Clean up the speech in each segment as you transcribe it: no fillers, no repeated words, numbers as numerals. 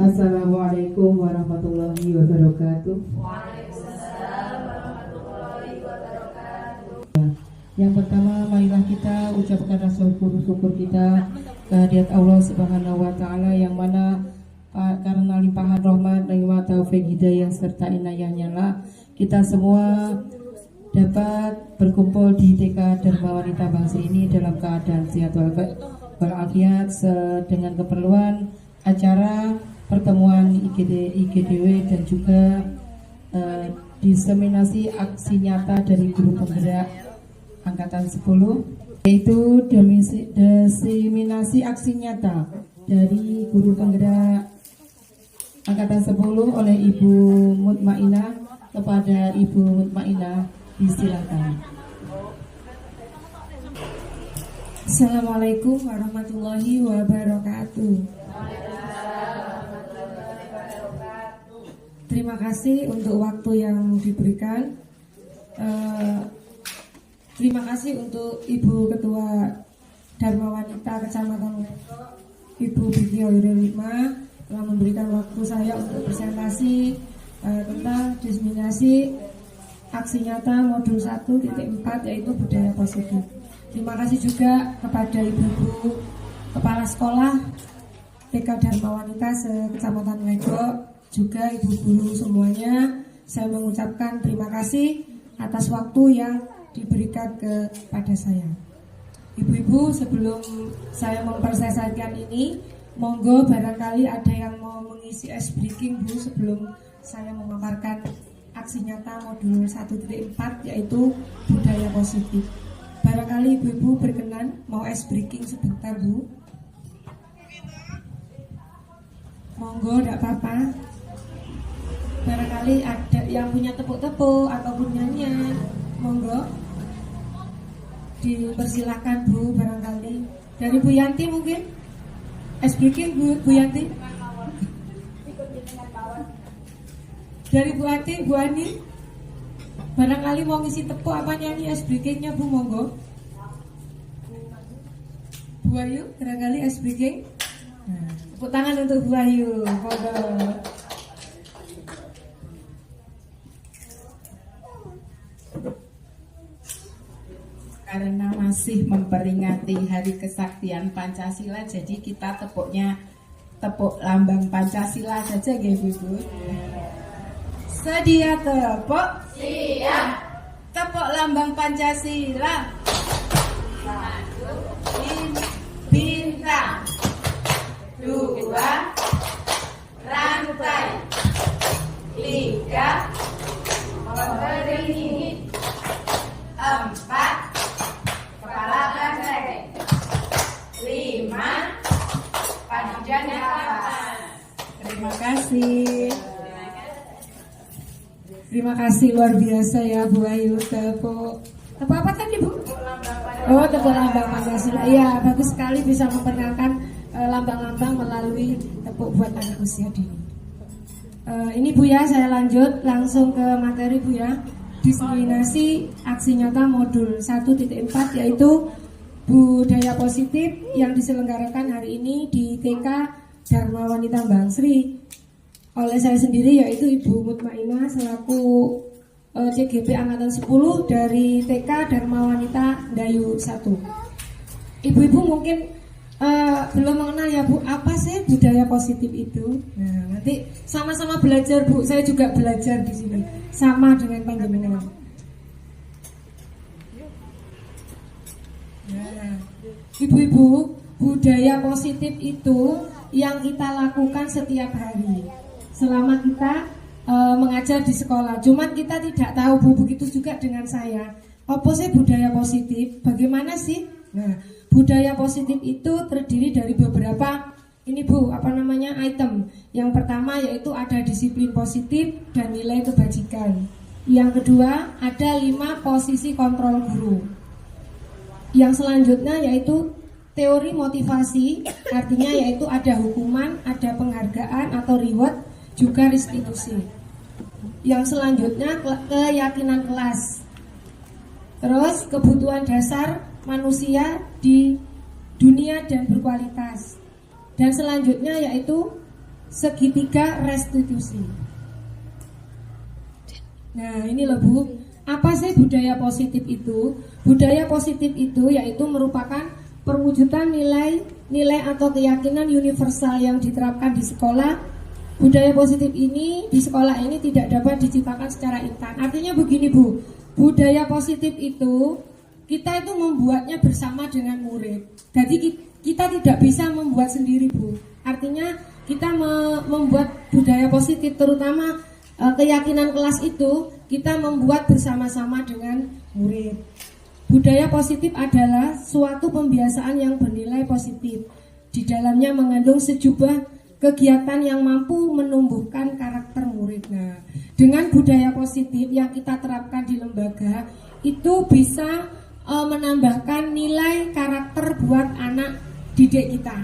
Assalamualaikum warahmatullahi wabarakatuh. Waalaikumsalam warahmatullahi wabarakatuh. Yang pertama, marilah kita ucapkan rasa syukur kita kehadirat Allah Subhanahu wa taala yang mana karena limpahan rahmat, nikmat, taufik, hidayah serta inayahnya lah kita semua dapat berkumpul di TK Dharma Wanita Bangsri ini dalam keadaan sehat walafiat dengan keperluan acara pertemuan IGDW dan juga diseminasi aksi nyata dari guru penggerak angkatan 10, yaitu diseminasi aksi nyata dari guru penggerak angkatan 10 oleh Ibu Mutmainah kepada Ibu Mutmainah. Disilakan. Assalamualaikum warahmatullahi wabarakatuh. Terima kasih untuk waktu yang diberikan. Terima kasih untuk Ibu Ketua Dharma Wanita Kecamatan Ngego, Ibu Biki Wirulima telah memberikan waktu saya untuk presentasi tentang diseminasi aksi nyata modul 1.4 yaitu budaya positif. Terima kasih juga kepada ibu-ibu kepala sekolah TK Dharma Wanita Kecamatan Ngego, juga ibu guru semuanya. Saya mengucapkan terima kasih atas waktu yang diberikan kepada saya. Ibu-ibu, sebelum saya mempresentasikan ini, monggo barangkali ada yang mau mengisi ice breaking Bu sebelum saya memaparkan aksi nyata modul 1.4 yaitu budaya positif. Barangkali ibu-ibu berkenan mau ice breaking sebentar Bu. Monggo, tidak apa-apa. Barangkali ada yang punya tepuk-tepuk ataupun nyanyian, monggo dipersilakan Bu. Barangkali dari Bu Yanti mungkin ice breaking Bu Yanti. Dari Bu Ati, Bu Ani, barangkali mau ngisi tepuk apa nyanyi ice breakingnya Bu, monggo. Bu Ayu, barangkali ice breaking. Nah, tepuk tangan untuk Bu Ayu, monggo. Karena masih memperingati Hari Kesaktian Pancasila, jadi kita tepuknya tepuk lambang Pancasila saja, Ibu. Sedia tepuk? Siap. Tepuk lambang Pancasila. Satu, Bintang. dua, rantai, tiga, beringin, empat, kepala banteng, lima, padijan kapas. Terima kasih. Terima kasih luar biasa ya Bu Ayu. Tepuk apa tadi Bu? Oh, tepuk lambang Pancasila. Iya, bagus sekali bisa memperkenalkan lambang-lambang melalui tepuk buat anak usia dini. Ini Bu ya, saya lanjut langsung ke materi Bu ya. Diseminasi aksi nyata modul 1.4 yaitu budaya positif yang diselenggarakan hari ini di TK Dharma Wanita Bangsri oleh saya sendiri yaitu Ibu Mutmainah selaku CGP Angkatan 10 dari TK Dharma Wanita Dayu 1. Ibu-ibu mungkin belum mengenal ya Bu, apa sih budaya positif itu? Nah, nanti sama-sama belajar Bu, saya juga belajar di sini sama dengan panjenengan. Nah, ibu-ibu, budaya positif itu yang kita lakukan setiap hari selama kita mengajar di sekolah. Cuman kita tidak tahu Bu, begitu juga dengan saya. Apa sih budaya positif? Bagaimana sih? Nah, budaya positif itu terdiri dari beberapa item. Yang pertama yaitu ada disiplin positif dan nilai kebajikan. Yang kedua ada 5 posisi kontrol guru. Yang selanjutnya yaitu teori motivasi, artinya yaitu ada hukuman, ada penghargaan atau reward, juga restitusi. Yang selanjutnya keyakinan kelas. Terus kebutuhan dasar manusia di dunia dan berkualitas. Dan selanjutnya yaitu segitiga restitusi. Nah ini loh Bu, apa sih budaya positif itu? Budaya positif itu yaitu merupakan perwujudan nilai atau keyakinan universal yang diterapkan di sekolah. Budaya positif ini di sekolah ini tidak dapat diciptakan secara instan. Artinya begini Bu, budaya positif itu kita itu membuatnya bersama dengan murid. Jadi kita tidak bisa membuat sendiri Bu. Artinya kita membuat budaya positif, terutama keyakinan kelas itu kita membuat bersama-sama dengan murid. Budaya positif adalah suatu pembiasaan yang bernilai positif. Di dalamnya mengandung sejumlah kegiatan yang mampu menumbuhkan karakter murid. Nah, dengan budaya positif yang kita terapkan di lembaga itu bisa menambahkan nilai karakter buat anak didik kita.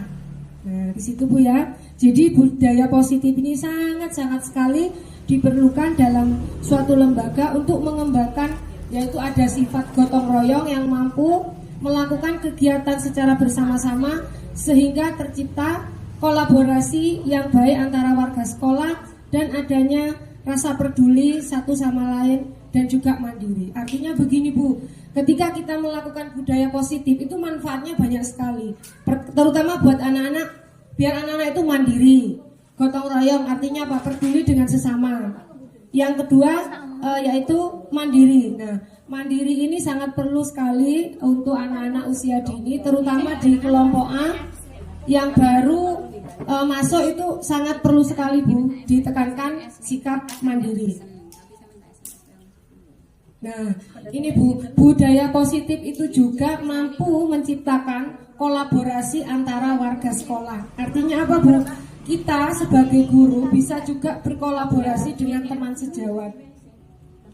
Nah, di situ Bu ya. Jadi budaya positif ini sangat-sangat sekali diperlukan dalam suatu lembaga untuk mengembangkan, yaitu ada sifat gotong royong yang mampu melakukan kegiatan secara bersama-sama sehingga tercipta kolaborasi yang baik antara warga sekolah dan adanya rasa peduli satu sama lain dan juga mandiri. Artinya begini Bu, ketika kita melakukan budaya positif itu manfaatnya banyak sekali, terutama buat anak-anak, biar anak-anak itu mandiri. Gotong royong artinya apa? Peduli dengan sesama. Yang kedua yaitu mandiri. Nah, mandiri ini sangat perlu sekali untuk anak-anak usia dini, terutama di kelompok A yang baru masuk itu sangat perlu sekali Bu, ditekankan sikap mandiri. Nah, ini Bu, budaya positif itu juga mampu menciptakan kolaborasi antara warga sekolah. Artinya apa Bu? Kita sebagai guru bisa juga berkolaborasi dengan teman sejawat.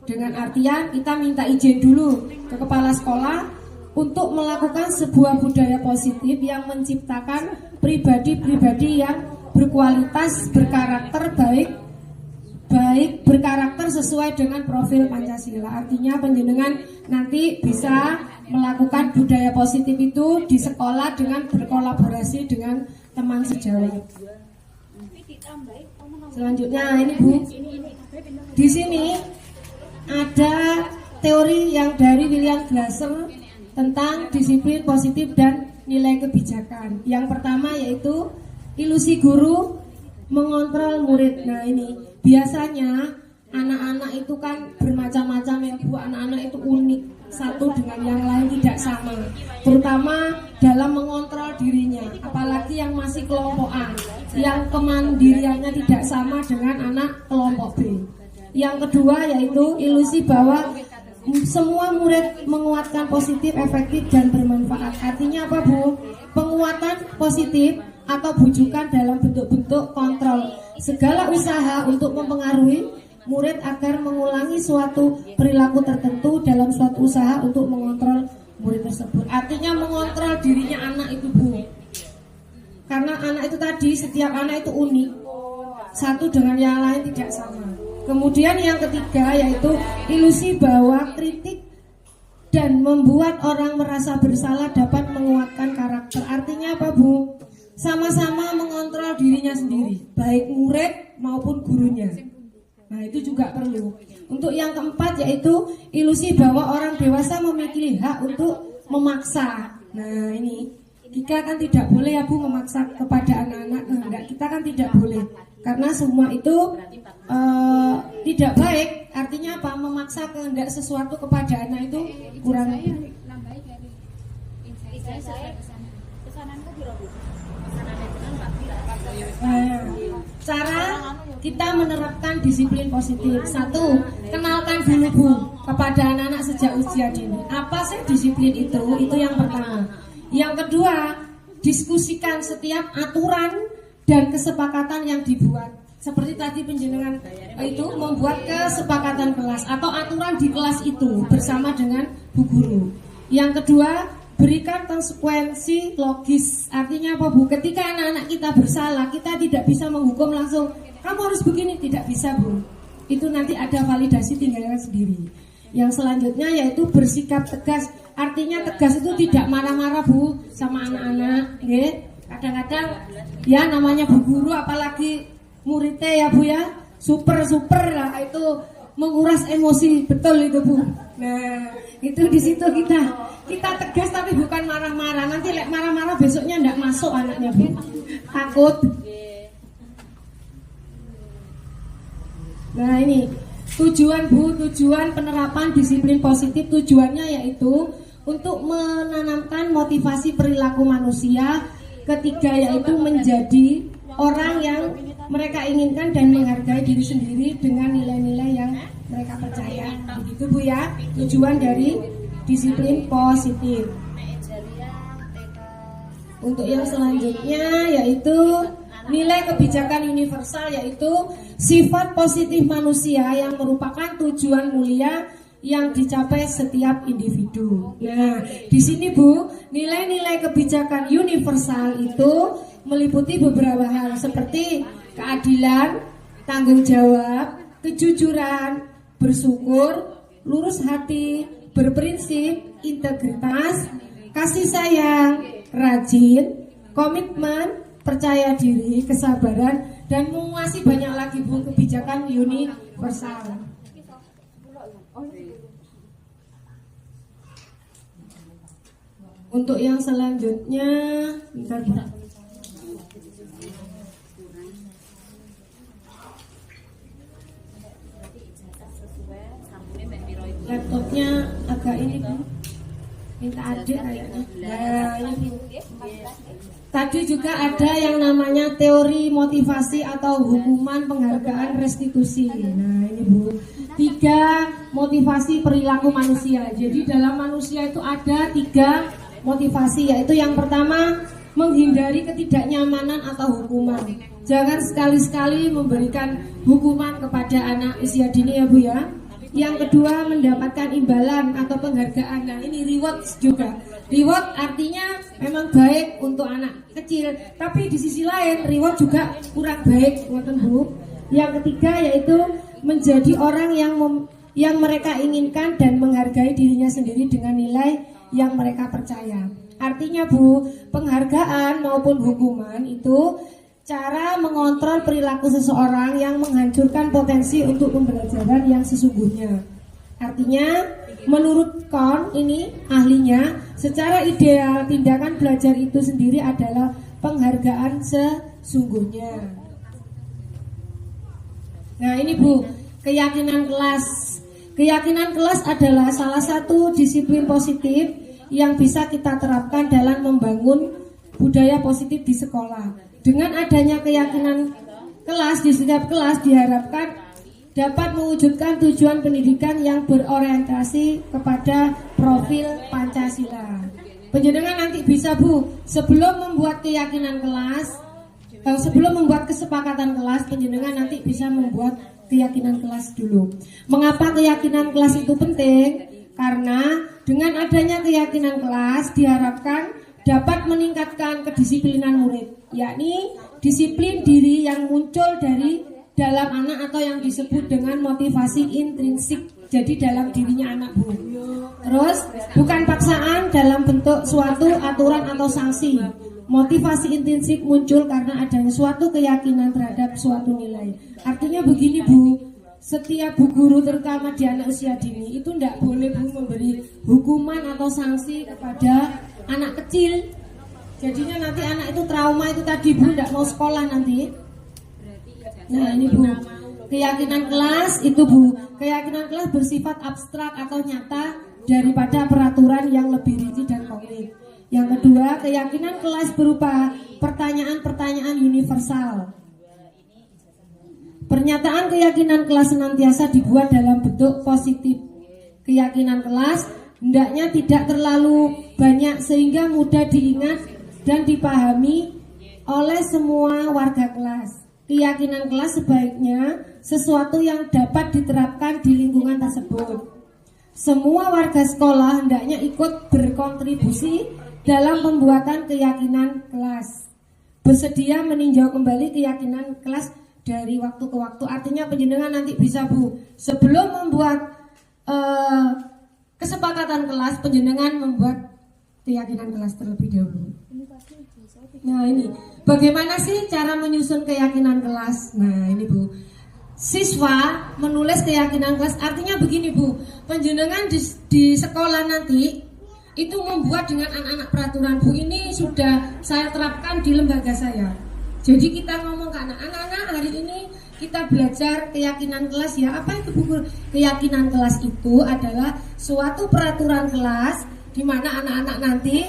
Dengan artian kita minta izin dulu ke kepala sekolah untuk melakukan sebuah budaya positif yang menciptakan pribadi-pribadi yang berkualitas, berkarakter baik berkarakter sesuai dengan profil Pancasila. Artinya penjenengan nanti bisa melakukan budaya positif itu di sekolah dengan berkolaborasi dengan teman sejawat. Selanjutnya ini Bu, di sini ada teori yang dari William Glasser tentang disiplin positif dan nilai kebijakan. Yang pertama yaitu ilusi guru mengontrol murid. Nah ini biasanya anak-anak itu kan bermacam-macam ya Bu, anak-anak itu unik, satu dengan yang lain tidak sama, terutama dalam mengontrol dirinya, apalagi yang masih kelompok A, yang kemandiriannya tidak sama dengan anak kelompok B. Yang kedua yaitu ilusi bahwa semua murid menguatkan positif, efektif, dan bermanfaat. Artinya apa Bu? Penguatan positif atau bujukan dalam bentuk-bentuk kontrol. Segala usaha untuk mempengaruhi murid agar mengulangi suatu perilaku tertentu dalam suatu usaha untuk mengontrol murid tersebut. Artinya mengontrol dirinya anak itu Bu. Karena anak itu tadi, setiap anak itu unik, satu dengan yang lain tidak sama. Kemudian yang ketiga yaitu ilusi bahwa kritik dan membuat orang merasa bersalah dapat menguatkan karakter. Artinya apa Bu? Sama-sama mengontrol dirinya sendiri, baik murid maupun gurunya. Nah itu juga perlu. Untuk yang keempat yaitu ilusi bahwa orang dewasa memiliki hak untuk memaksa. Nah ini kita kan tidak boleh ya Bu memaksa kepada anak-anak kehendak kita kan tidak boleh, karena semua itu tidak baik. Artinya apa? Memaksa kehendak sesuatu kepada anak itu kurang. Cara kita menerapkan disiplin positif. Satu, kenalkan dulu Bu kepada anak-anak sejak usia dini. Apa sih disiplin itu? Itu yang pertama. Yang kedua, diskusikan setiap aturan dan kesepakatan yang dibuat. Seperti tadi penjenengan itu membuat kesepakatan kelas atau aturan di kelas itu bersama dengan Bu Guru. Yang kedua, berikan konsekuensi logis. Artinya apa Bu? Ketika anak-anak kita bersalah, kita tidak bisa menghukum langsung, kamu harus begini, tidak bisa Bu. Itu nanti ada validasi tinggalkan sendiri. Yang selanjutnya yaitu bersikap tegas. Artinya tegas itu tidak marah-marah Bu sama anak-anak. Kadang-kadang ya namanya Bu Guru apalagi muridnya ya Bu ya. Super lah itu menguras emosi betul itu Bu. Nah, itu di situ kita tegas tapi bukan marah-marah. Nanti lek marah-marah besoknya enggak masuk anaknya Bu. Takut. Nah, ini tujuan Bu, tujuan penerapan disiplin positif tujuannya yaitu untuk menanamkan motivasi perilaku manusia. Ketiga yaitu menjadi orang yang mereka inginkan dan menghargai diri sendiri dengan nilai-nilai yang mereka percaya. Begitu Bu ya, tujuan dari disiplin positif. Untuk yang selanjutnya yaitu nilai kebijakan universal, yaitu sifat positif manusia yang merupakan tujuan mulia yang dicapai setiap individu. Nah, di sini Bu, nilai-nilai kebijakan universal itu meliputi beberapa hal seperti keadilan, tanggung jawab, kejujuran, bersyukur, lurus hati, berprinsip, integritas, kasih sayang, rajin, komitmen, percaya diri, kesabaran, dan masih banyak lagi Bu kebijakan universal. Untuk yang selanjutnya, bentar Bu. Laptopnya agak ini Bu, minta adik kayaknya. Nah, ini Bu. Tadi juga ada yang namanya teori motivasi atau hukuman penghargaan restitusi. Nah, ini Bu, 3 motivasi perilaku manusia. Jadi dalam manusia itu ada 3 motivasi, yaitu yang pertama menghindari ketidaknyamanan atau hukuman. Jangan sekali-sekali memberikan hukuman kepada anak usia dini ya Bu ya. Yang kedua mendapatkan imbalan atau penghargaan. Nah, ini reward juga. Reward artinya memang baik untuk anak kecil, tapi di sisi lain reward juga kurang baik, ngoten Bu. Yang ketiga yaitu menjadi orang yang mereka inginkan dan menghargai dirinya sendiri dengan nilai yang mereka percaya. Artinya Bu, penghargaan maupun hukuman itu cara mengontrol perilaku seseorang yang menghancurkan potensi untuk pembelajaran yang sesungguhnya. Artinya, menurut Kohn ini ahlinya, secara ideal tindakan belajar itu sendiri adalah penghargaan sesungguhnya. Nah, ini Bu, keyakinan kelas. Keyakinan kelas adalah salah satu disiplin positif yang bisa kita terapkan dalam membangun budaya positif di sekolah. Dengan adanya keyakinan kelas di setiap kelas diharapkan dapat mewujudkan tujuan pendidikan yang berorientasi kepada profil Pancasila. Penjenengan nanti bisa Bu, sebelum membuat keyakinan kelas, sebelum membuat kesepakatan kelas, penjenengan nanti bisa membuat keyakinan kelas dulu. Mengapa keyakinan kelas itu penting? Karena dengan adanya keyakinan kelas diharapkan dapat meningkatkan kedisiplinan murid, yakni disiplin diri yang muncul dari dalam anak atau yang disebut dengan motivasi intrinsik, jadi dalam dirinya anak Bu. Terus bukan paksaan dalam bentuk suatu aturan atau sanksi. Motivasi intrinsik muncul karena adanya suatu keyakinan terhadap suatu nilai. Artinya begini Bu, setiap Bu guru terutama di anak usia dini itu tidak boleh Bu memberi hukuman atau sanksi kepada anak kecil. Jadinya nanti anak itu trauma itu tadi Bu, tidak mau sekolah nanti. Nah, ini Bu, keyakinan kelas itu Bu, keyakinan kelas bersifat abstrak atau nyata daripada peraturan yang lebih rinci dan konkret. Yang kedua, keyakinan kelas berupa pertanyaan-pertanyaan universal. Pernyataan keyakinan kelas senantiasa dibuat dalam bentuk positif. Keyakinan kelas hendaknya tidak terlalu banyak sehingga mudah diingat dan dipahami oleh semua warga kelas. Keyakinan kelas sebaiknya sesuatu yang dapat diterapkan di lingkungan tersebut. Semua warga sekolah hendaknya ikut berkontribusi dalam pembuatan keyakinan kelas. Bersedia meninjau kembali keyakinan kelas dari waktu ke waktu. Artinya penjenengan nanti bisa Bu, sebelum membuat kesepakatan kelas, penjenengan membuat keyakinan kelas terlebih dahulu. Nah ini, bagaimana sih cara menyusun keyakinan kelas? Nah ini Bu, siswa menulis keyakinan kelas, artinya begini Bu, penjenengan di sekolah nanti itu membuat dengan anak-anak peraturan Bu, ini sudah saya terapkan di lembaga saya. Jadi kita ngomong ke anak-anak, hari ini kita belajar keyakinan kelas ya. Apa itu Bu? Keyakinan kelas itu adalah suatu peraturan kelas di mana anak-anak nanti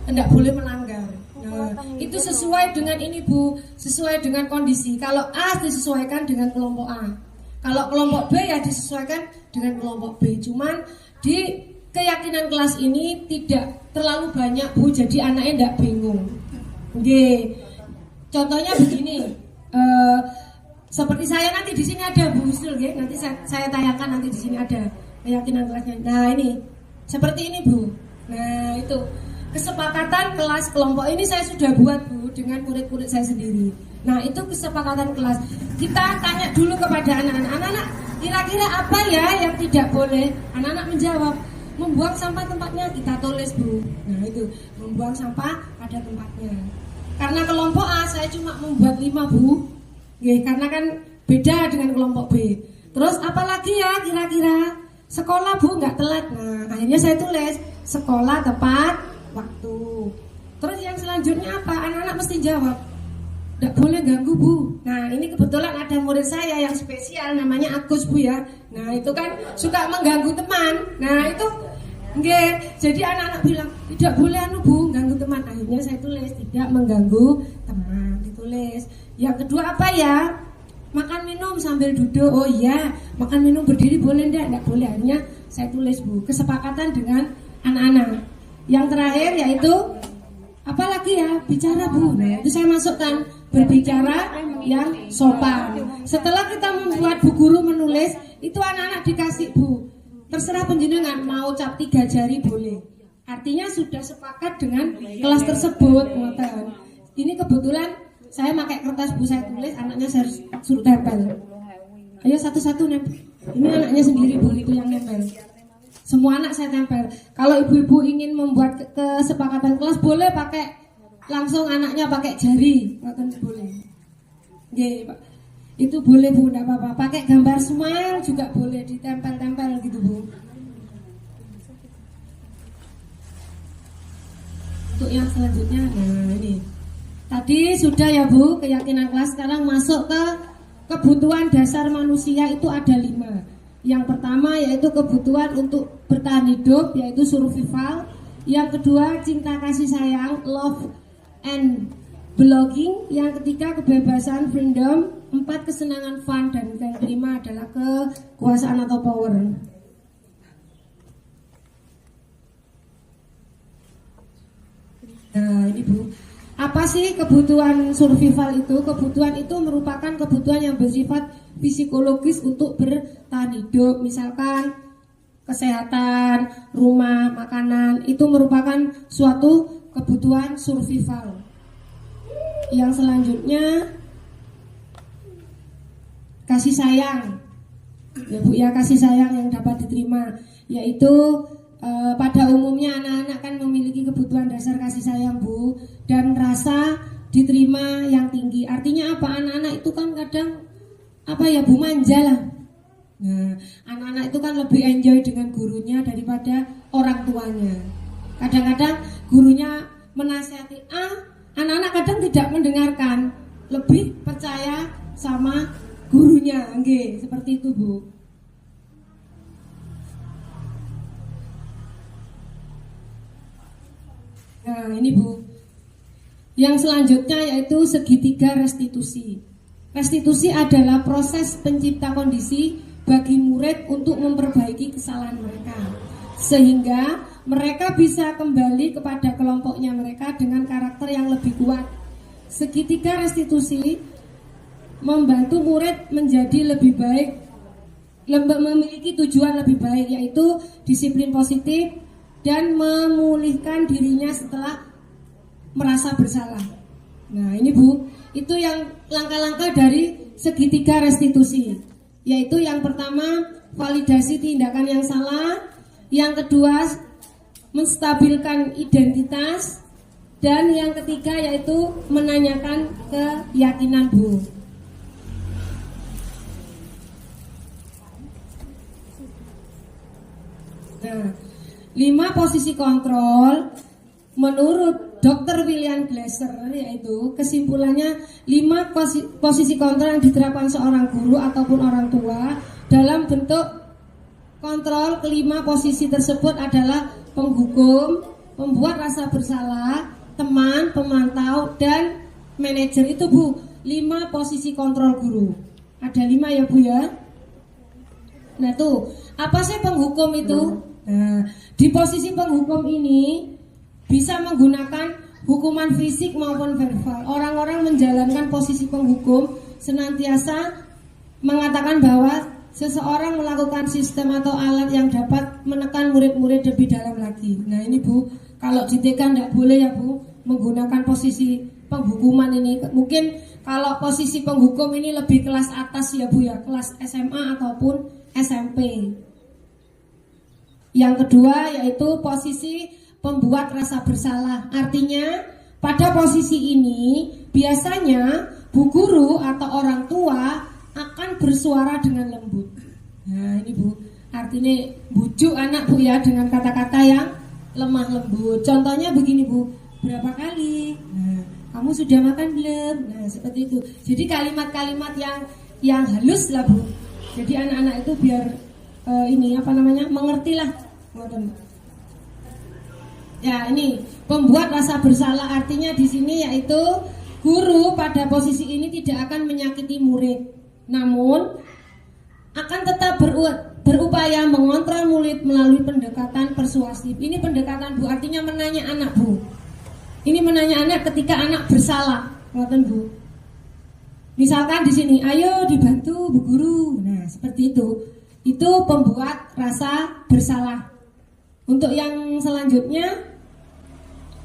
tidak boleh melanggar. Nah, itu sesuai dengan ini Bu, sesuai dengan kondisi. Kalau A disesuaikan dengan kelompok A, kalau kelompok B ya disesuaikan dengan kelompok B. Cuman di keyakinan kelas ini tidak terlalu banyak Bu, jadi anaknya tidak bingung. Oke, contohnya begini, seperti saya nanti di sini ada Bu Husnul, nanti saya tayangkan nanti di sini ada keyakinan kelasnya. Nah ini seperti ini Bu. Nah itu kesepakatan kelas kelompok ini saya sudah buat Bu dengan murid-murid saya sendiri. Nah itu kesepakatan kelas. Kita tanya dulu kepada anak-anak, kira-kira apa ya yang tidak boleh? Anak-anak menjawab, membuang sampah tempatnya, kita tulis Bu. Nah itu, membuang sampah pada tempatnya. Karena kelompok A saya cuma membuat 5 Bu, karena kan beda dengan kelompok B. Terus apalagi ya kira-kira? Sekolah Bu nggak telat. Nah akhirnya saya tulis sekolah tepat waktu. Terus yang selanjutnya apa? Anak-anak mesti jawab, tidak boleh ganggu Bu. Nah ini kebetulan ada murid saya yang spesial namanya Agus Bu ya. Nah itu kan suka mengganggu teman. Nah itu jadi anak-anak bilang tidak boleh Bu ganggu teman. Akhirnya saya tulis tidak mengganggu teman, ditulis. Yang kedua apa ya? Makan minum sambil duduk. Oh iya, makan minum berdiri boleh enggak boleh. Akhirnya saya tulis Bu, kesepakatan dengan anak-anak. Yang terakhir yaitu apalagi ya, bicara Bu. Nah, itu saya masukkan berbicara yang sopan. Setelah kita membuat Bu Guru menulis, itu anak-anak dikasih Bu, terserah penjenengan mau cap 3 jari boleh. Artinya sudah sepakat dengan kelas tersebut. Ini kebetulan saya pakai kertas Bu, saya tulis, anaknya saya suruh tempel. Ayo satu-satu nempel. Ini anaknya sendiri Bu, itu yang nempel. Semua anak saya tempel. Kalau ibu-ibu ingin membuat kesepakatan kelas boleh pakai langsung anaknya pakai jari, boleh. Pak. Itu boleh Bu, tidak apa-apa. Pakai gambar smile juga boleh, ditempel-tempel gitu Bu. Untuk yang selanjutnya, nah ini. Tadi sudah ya Bu, keyakinan kelas. Sekarang masuk ke kebutuhan dasar manusia, itu ada 5. Yang pertama yaitu kebutuhan untuk bertahan hidup, yaitu survival. Yang kedua cinta kasih sayang, love and belonging. Yang ketiga kebebasan, freedom. 4 kesenangan, fun. Dan yang kelima adalah kekuasaan atau power. Nah ini Bu, apa sih kebutuhan survival itu? Kebutuhan itu merupakan kebutuhan yang bersifat psikologis untuk bertahan hidup. Misalkan kesehatan, rumah, makanan, itu merupakan suatu kebutuhan survival. Yang selanjutnya kasih sayang. Ya Bu ya, kasih sayang yang dapat diterima, yaitu pada umumnya anak-anak kan memiliki kebutuhan dasar kasih sayang Bu, dan rasa diterima yang tinggi. Artinya apa? Anak-anak itu kan kadang apa ya Bu, manja lah. Nah, anak-anak itu kan lebih enjoy dengan gurunya daripada orang tuanya. Kadang-kadang gurunya menasihati A, anak-anak kadang tidak mendengarkan, lebih percaya sama gurunya. Seperti itu Bu. Nah ini Bu, yang selanjutnya yaitu segitiga restitusi. Restitusi adalah proses pencipta kondisi bagi murid untuk memperbaiki kesalahan mereka, sehingga mereka bisa kembali kepada kelompoknya mereka dengan karakter yang lebih kuat. Segitiga restitusi membantu murid menjadi lebih baik, memiliki tujuan lebih baik, yaitu disiplin positif dan memulihkan dirinya setelah merasa bersalah. Nah ini Bu, itu yang langkah-langkah dari segitiga restitusi, yaitu yang pertama validasi tindakan yang salah, yang kedua menstabilkan identitas, dan yang ketiga yaitu menanyakan keyakinan, Bu. Nah, 5 posisi kontrol menurut Dr. William Glasser, yaitu kesimpulannya 5 posisi kontrol yang diterapkan seorang guru ataupun orang tua dalam bentuk kontrol. Kelima posisi tersebut adalah penghukum, pembuat rasa bersalah, teman, pemantau, dan manajer. Itu, Bu, 5 posisi kontrol guru. Ada 5 ya, Bu, ya. Nah, tuh, apa sih penghukum itu? Nah, di posisi penghukum ini bisa menggunakan hukuman fisik maupun verbal. Orang-orang menjalankan posisi penghukum senantiasa mengatakan bahwa seseorang melakukan sistem atau alat yang dapat menekan murid-murid lebih dalam lagi. Nah, ini, Bu, kalau di TK tidak boleh ya, Bu, menggunakan posisi penghukuman ini. Mungkin kalau posisi penghukum ini lebih kelas atas ya, Bu, ya, kelas SMA ataupun SMP. Yang kedua yaitu posisi pembuat rasa bersalah. Artinya pada posisi ini biasanya bu guru atau orang tua akan bersuara dengan lembut. Nah, ini, Bu, artinya bujuk anak, Bu, ya, dengan kata-kata yang lemah lembut. Contohnya begini, Bu, berapa kali? Nah, kamu sudah makan belum? Nah, seperti itu. Jadi kalimat-kalimat yang halus lah, Bu. Jadi anak-anak itu biar mengertilah. Ya, ini pembuat rasa bersalah, artinya di sini yaitu guru pada posisi ini tidak akan menyakiti murid, namun akan tetap berupaya mengontrol murid melalui pendekatan persuasif. Ini pendekatan, Bu, artinya menanya anak, Bu. Ini menanya anak ketika anak bersalah, ngoten, Bu. Misalkan di sini, ayo dibantu Bu Guru. Nah, seperti itu. Itu pembuat rasa bersalah. Untuk yang selanjutnya,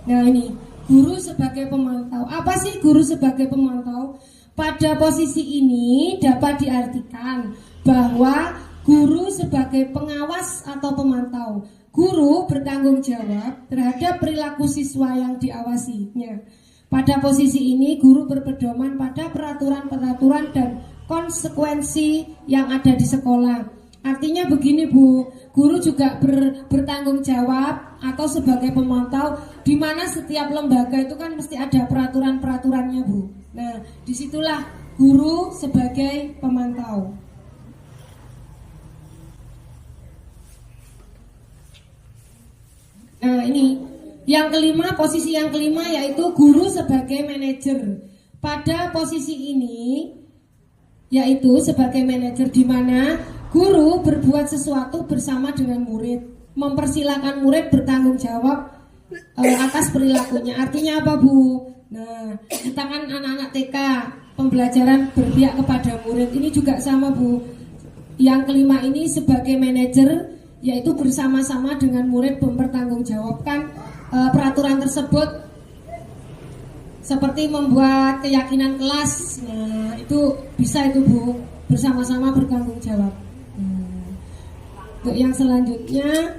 nah ini, guru sebagai pemantau. Apa sih guru sebagai pemantau? Pada posisi ini dapat diartikan bahwa guru sebagai pengawas atau pemantau. Guru bertanggung jawab terhadap perilaku siswa yang diawasinya. Pada posisi ini guru berpedoman pada peraturan-peraturan dan konsekuensi yang ada di sekolah. Artinya begini, Bu, guru juga bertanggung jawab atau sebagai pemantau, di mana setiap lembaga itu kan mesti ada peraturan-peraturannya, Bu. Nah, disitulah guru sebagai pemantau. Nah, ini yang kelima, posisi yang kelima yaitu guru sebagai manajer. Pada posisi ini yaitu sebagai manajer, di mana guru berbuat sesuatu bersama dengan murid, mempersilahkan murid bertanggung jawab atas perilakunya. Artinya apa, Bu? Nah, kita kan anak-anak TK, pembelajaran berpihak kepada murid. Ini juga sama, Bu. Yang kelima ini sebagai manajer, yaitu bersama-sama dengan murid mempertanggungjawabkan peraturan tersebut, seperti membuat keyakinan kelas. Nah, itu bisa itu, Bu, bersama-sama bertanggung jawab. Untuk yang selanjutnya,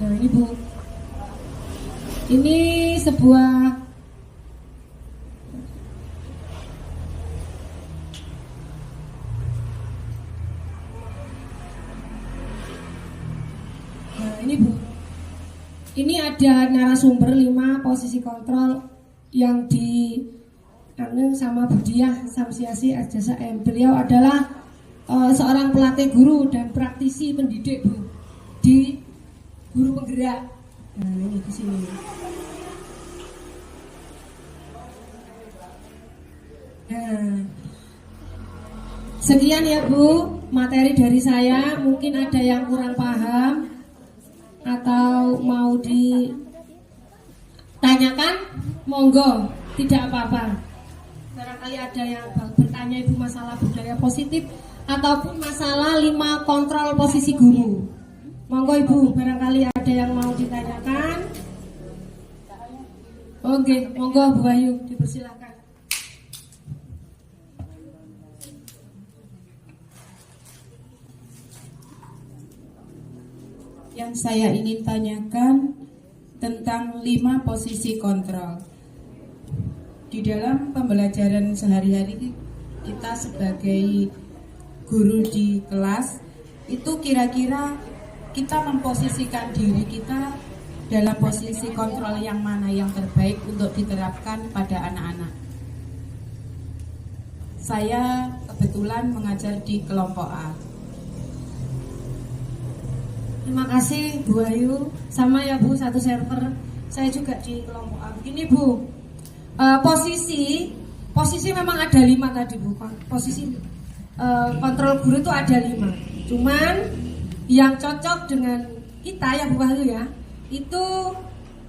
nah ini, Bu, ini sebuah Bu, ini ada narasumber 5 posisi kontrol yang di sama Budiah Samsiasi Arjasa M. Beliau adalah seorang pelatih guru dan praktisi pendidik, Bu, di guru penggerak. Nah, ini di sini. Nah, sekian ya, Bu, materi dari saya. Mungkin ada yang kurang paham atau mau ditanyakan, monggo, tidak apa-apa. Barangkali ada yang bertanya, Ibu, masalah budaya positif ataupun masalah 5 kontrol posisi guru. Monggo, Ibu, barangkali ada yang mau ditanyakan. Oke, monggo Bu Ayu, dipersilakan. Ya, yang saya ingin tanyakan tentang 5 posisi kontrol. Di dalam pembelajaran sehari-hari kita sebagai guru di kelas, itu kira-kira kita memposisikan diri kita dalam posisi kontrol yang mana yang terbaik untuk diterapkan pada anak-anak. Saya kebetulan mengajar di kelompok A. Terima kasih Bu Ayu. Sama ya Bu, satu server. Saya juga di kelompok A. Begini Bu, posisi memang ada 5 tadi Bu. Posisi kontrol guru itu ada 5. Cuman yang cocok dengan kita ya Bu Ayu ya, itu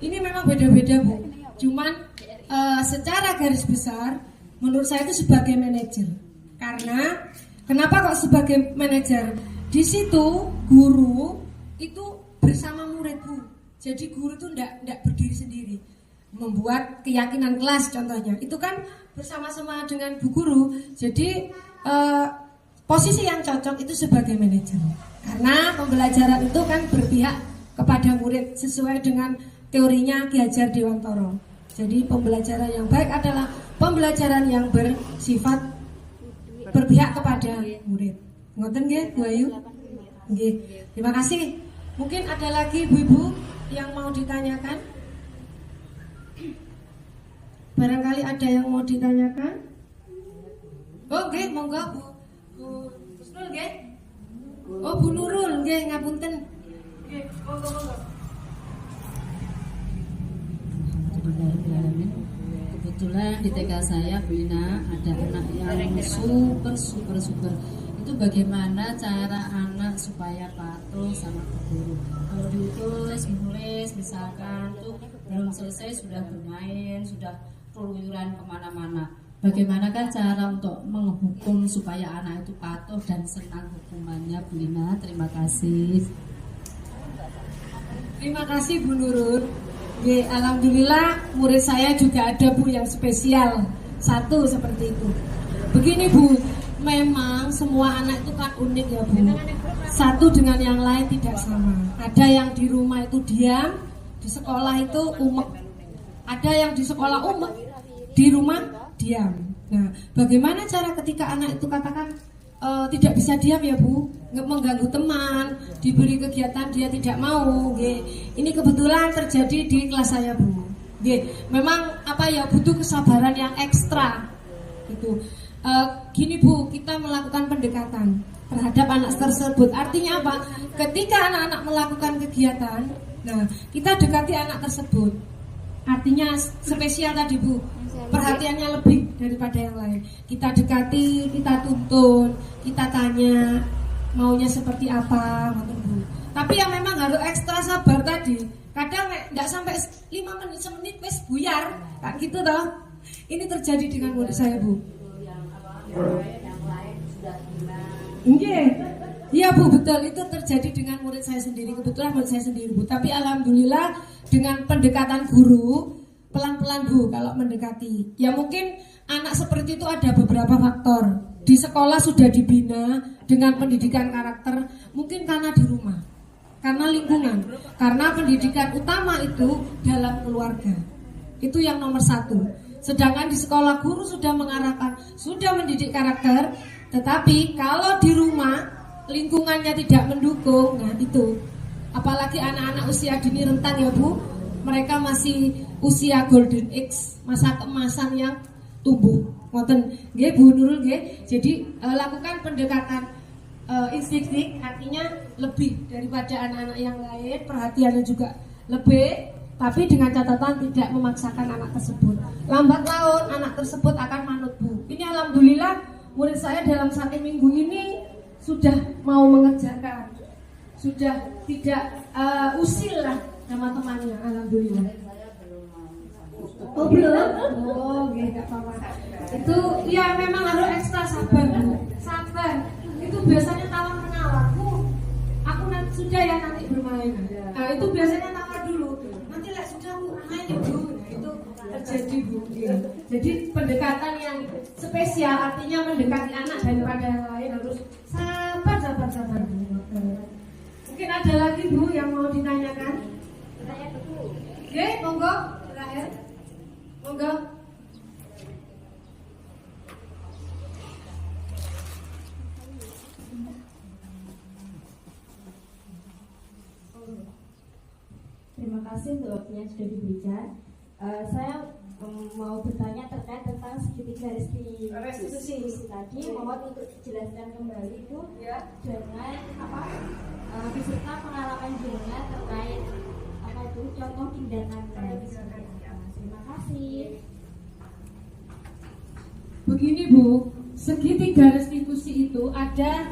ini memang beda-beda Bu. Cuman secara garis besar menurut saya itu sebagai manajer. Karena kenapa kok sebagai manajer? Di situ guru itu bersama murid Bu. Jadi guru itu enggak berdiri sendiri. Membuat keyakinan kelas contohnya. Itu kan bersama-sama dengan Bu Guru. Jadi posisi yang cocok itu sebagai manajer. Karena pembelajaran itu kan berpihak kepada murid sesuai dengan teorinya Ki Hajar Dewantara. Jadi pembelajaran yang baik adalah pembelajaran yang bersifat berpihak kepada murid. Ngoten nggih Bu Ayu? Nggih. Terima kasih. Mungkin ada lagi ibu-ibu yang mau ditanyakan? Barangkali ada yang mau ditanyakan? Oh nggih, monggo Bu. Bu Nurul nggih? Oh Bu Nurul nggih, ngapunten. Nggih, monggo. Kebetulan di TK saya Bu Ina ada anak yang super. Itu bagaimana cara anak supaya patuh sama guru? Kalau diutus menulis misalkan tuh belum selesai sudah bermain, sudah keluyuran kemana-mana. Bagaimana kan cara untuk menghukum supaya anak itu patuh dan senang hukumannya Bu Ina? Terima kasih. Terima kasih Bu Nurul. Alhamdulillah murid saya juga ada Bu yang spesial. Satu seperti itu. Begini Bu, memang semua anak itu kan unik ya Bu. Satu dengan yang lain tidak sama. Ada yang di rumah itu diam, di sekolah itu umek. Ada yang di sekolah umek, di rumah diam. Nah, bagaimana cara ketika anak itu katakan tidak bisa diam ya Bu, mengganggu teman, diberi kegiatan dia tidak mau. Ini kebetulan terjadi di kelas saya Bu. Memang butuh kesabaran yang ekstra. Itu gini Bu, kita melakukan pendekatan terhadap anak tersebut. Artinya apa? Ketika anak-anak melakukan kegiatan, nah kita dekati anak tersebut. Artinya spesial tadi Bu, perhatiannya lebih daripada yang lain. Kita dekati, kita tuntun, kita tanya maunya seperti apa, Bu. Tapi yang memang harus ekstra sabar tadi. Kadang nggak sampai 5 menit, semenit wes buyar, kan gitu toh. Ini terjadi dengan murid saya Bu. Iya Bu, betul, itu terjadi dengan murid saya sendiri. Kebetulan murid saya sendiri Bu. Tapi alhamdulillah dengan pendekatan guru, pelan-pelan Bu kalau mendekati. Ya mungkin anak seperti itu ada beberapa faktor. Di sekolah sudah dibina dengan pendidikan karakter, mungkin karena di rumah, karena lingkungan, karena pendidikan utama itu dalam keluarga. Itu yang nomor 1. Sedangkan di sekolah guru sudah mengarahkan, sudah mendidik karakter. Tetapi kalau di rumah lingkungannya tidak mendukung, nah itu. Apalagi anak-anak usia dini rentan ya Bu, mereka masih usia golden age, masa keemasan yang tumbuh. Ngoten nggih Bu Nurul nggih. Jadi lakukan pendekatan instinktif, artinya lebih daripada anak-anak yang lain, perhatiannya juga lebih, tapi dengan catatan tidak memaksakan anak tersebut. Lambat laun anak tersebut akan manut Bu. Ini alhamdulillah murid saya dalam 1 minggu ini sudah mau mengerjakan, sudah tidak usil lah sama temannya, alhamdulillah. Oh belum? Oh gak apa-apa. Itu ya memang harus ekstra sabar Bu. Sabar. Itu biasanya tawar menawar Bu. Aku nanti sudah ya nanti bermain. Nah itu biasanya tawar dulu. Nanti lah sudah Bu main ya Bu. Nah, itu terjadi Bu. Jadi pendekatan yang spesial, artinya mendekati anak daripada yang lain harus sabar Bu. Mungkin ada lagi Bu yang mau ditanyakan? Oke, monggo terakhir. Monggo. Terima kasih untuk waktunya yang sudah diberikan. Saya mau bertanya terkait tentang segitiga restitusi tadi. Mohon untuk dijelaskan kembali itu dengan beserta pengalaman jenengan terkait contoh tindakan. Terima kasih. Begini Bu, segitiga restitusi itu ada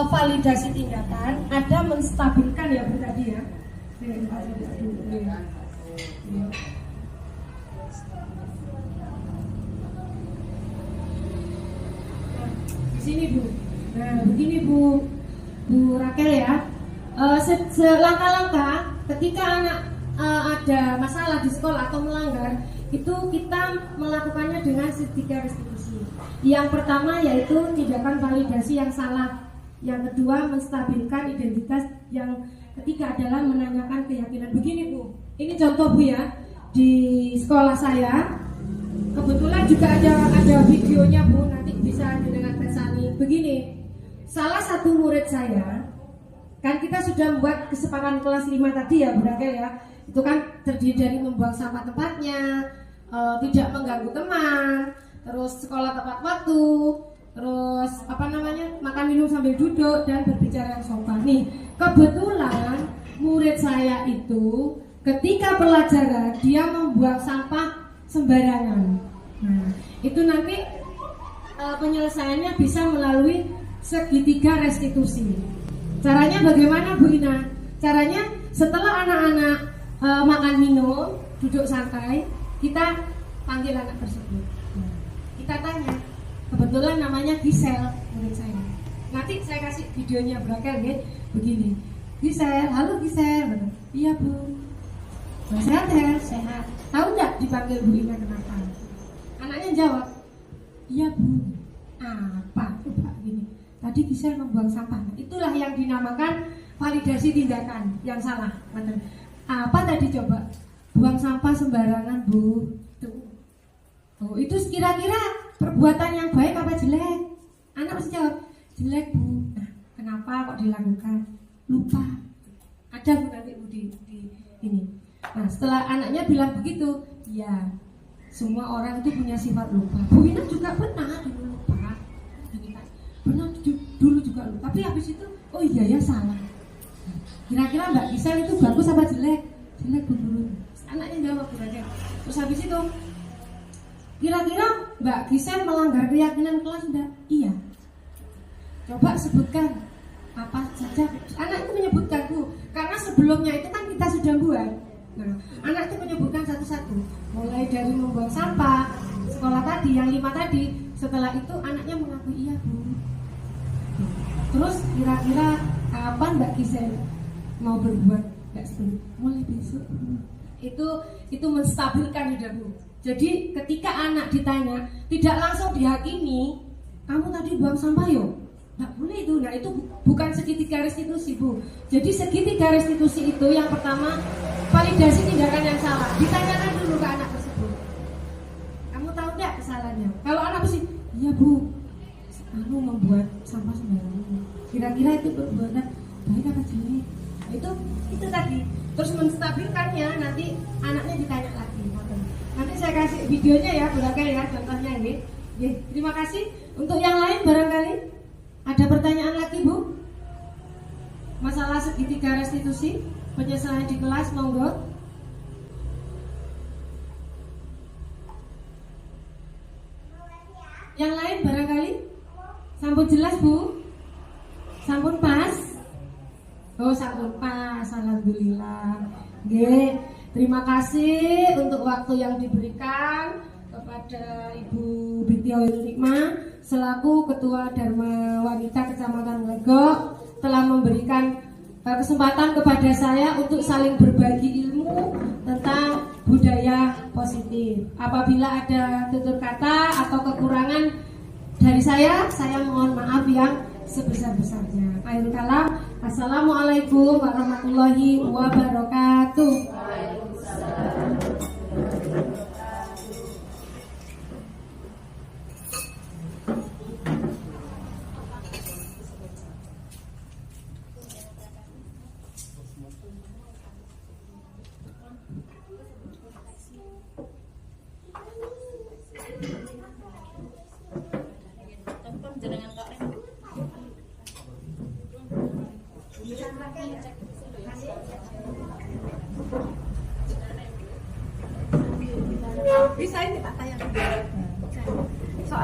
validasi tindakan, ada menstabilkan ya Bu tadi ya. Di sini Bu. Nah, begini Bu Rakel ya. Selangkah-langkah ketika anak ada masalah di sekolah atau melanggar, itu kita melakukannya dengan segitiga restitusi. Yang pertama yaitu tindakan validasi yang salah. Yang kedua menstabilkan identitas. Yang ketiga adalah menanyakan keyakinan. Begini Bu, ini contoh Bu ya, di sekolah saya kebetulan juga ada videonya Bu, nanti bisa dengan Tesani. Begini, salah satu murid saya, kan kita sudah membuat kesepakatan kelas 5 tadi ya Bu Rakel ya, itu kan terdiri dari membuang sampah tempatnya, tidak mengganggu teman, terus sekolah tepat waktu, terus makan minum sambil duduk dan berbicara yang sopan. Nih, kebetulan murid saya itu ketika pelajaran dia membuang sampah sembarangan. Nah, itu nanti penyelesaiannya bisa melalui segitiga restitusi. Caranya bagaimana Bu Ina? Caranya setelah anak-anak makan minum, duduk santai, kita panggil anak tersebut. Nah, kita tanya. Kebetulan namanya Gisel murid saya. Nanti saya kasih videonya Brakel ya. Begini, Gisel, halo Gisel. Iya Bu. Sehat ya? Sehat. Tahu nggak dipanggil Bu Ina kenapa? Anaknya jawab, iya Bu. Apa? Coba gini. Tadi Gisel membuang sampah. Itulah yang dinamakan validasi tindakan yang salah. Apa tadi coba? Buang sampah sembarangan Bu. Tuh. Oh, itu kira-kira perbuatan yang baik apa jelek? Anak mesti jawab, jelek Bu. Nah, kenapa kok dilakukan? Lupa. Ada Bu nanti Bu di ini. Nah, setelah anaknya bilang begitu, ya semua orang itu punya sifat lupa. Bu Ina juga pernah dulu lupa. Pernah dulu juga lupa. Tapi habis itu, oh iya ya salah. Kira-kira Mbak Gisel itu bagus apa jelek? Jelek Bu dulu. Anaknya jawab aja. Terus habis itu, kira-kira Mbak Gisel melanggar keyakinan kelas enggak? Iya. Coba sebutkan apa saja. Anak itu menyebutkan Bu, karena sebelumnya itu kan kita sudah buat. Nah, anak itu menyebutkan satu-satu. Mulai dari membuang sampah, sekolah tadi, yang 5 tadi. Setelah itu anaknya mengaku iya Bu. Terus kira-kira kapan Mbak Gisel mau berbuat? Enggak seperti mulai besok. Itu menstabilkan hidup Bu. Jadi ketika anak ditanya, tidak langsung dihakimi, kamu tadi buang sampah yuk? Nggak boleh itu. Nah itu bukan segitiga restitusi Bu. Jadi segitiga restitusi itu yang pertama validasi tindakan yang salah. Ditanyakan dulu ke anak tersebut. Kamu tahu nggak kesalahannya? Kalau anak mesti, iya Bu, aku membuat sampah sembarangan. Kira-kira itu perbuatan baik apa jelek? Nah, itu tadi. Terus menstabilkannya, nanti anaknya ditanya lagi. Nanti saya kasih videonya ya, barangkali ya, contohnya ini. Terima kasih. Untuk yang lain barangkali ada pertanyaan lagi Bu? Masalah segitiga restitusi, penyelesaian di kelas, monggo. Yang lain barangkali? Sampun jelas Bu? Sampun pas? Oh sampun pas, alhamdulillah. Oke, terima kasih untuk waktu yang diberikan kepada Ibu Binti Hoyrul Hikmah selaku Ketua Dharma Wanita Kecamatan Legok telah memberikan kesempatan kepada saya untuk saling berbagi ilmu tentang budaya positif. Apabila ada tutur kata atau kekurangan dari saya mohon maaf yang sebesar-besarnya. Akhirul kalam, Assalamualaikum warahmatullahi wabarakatuh.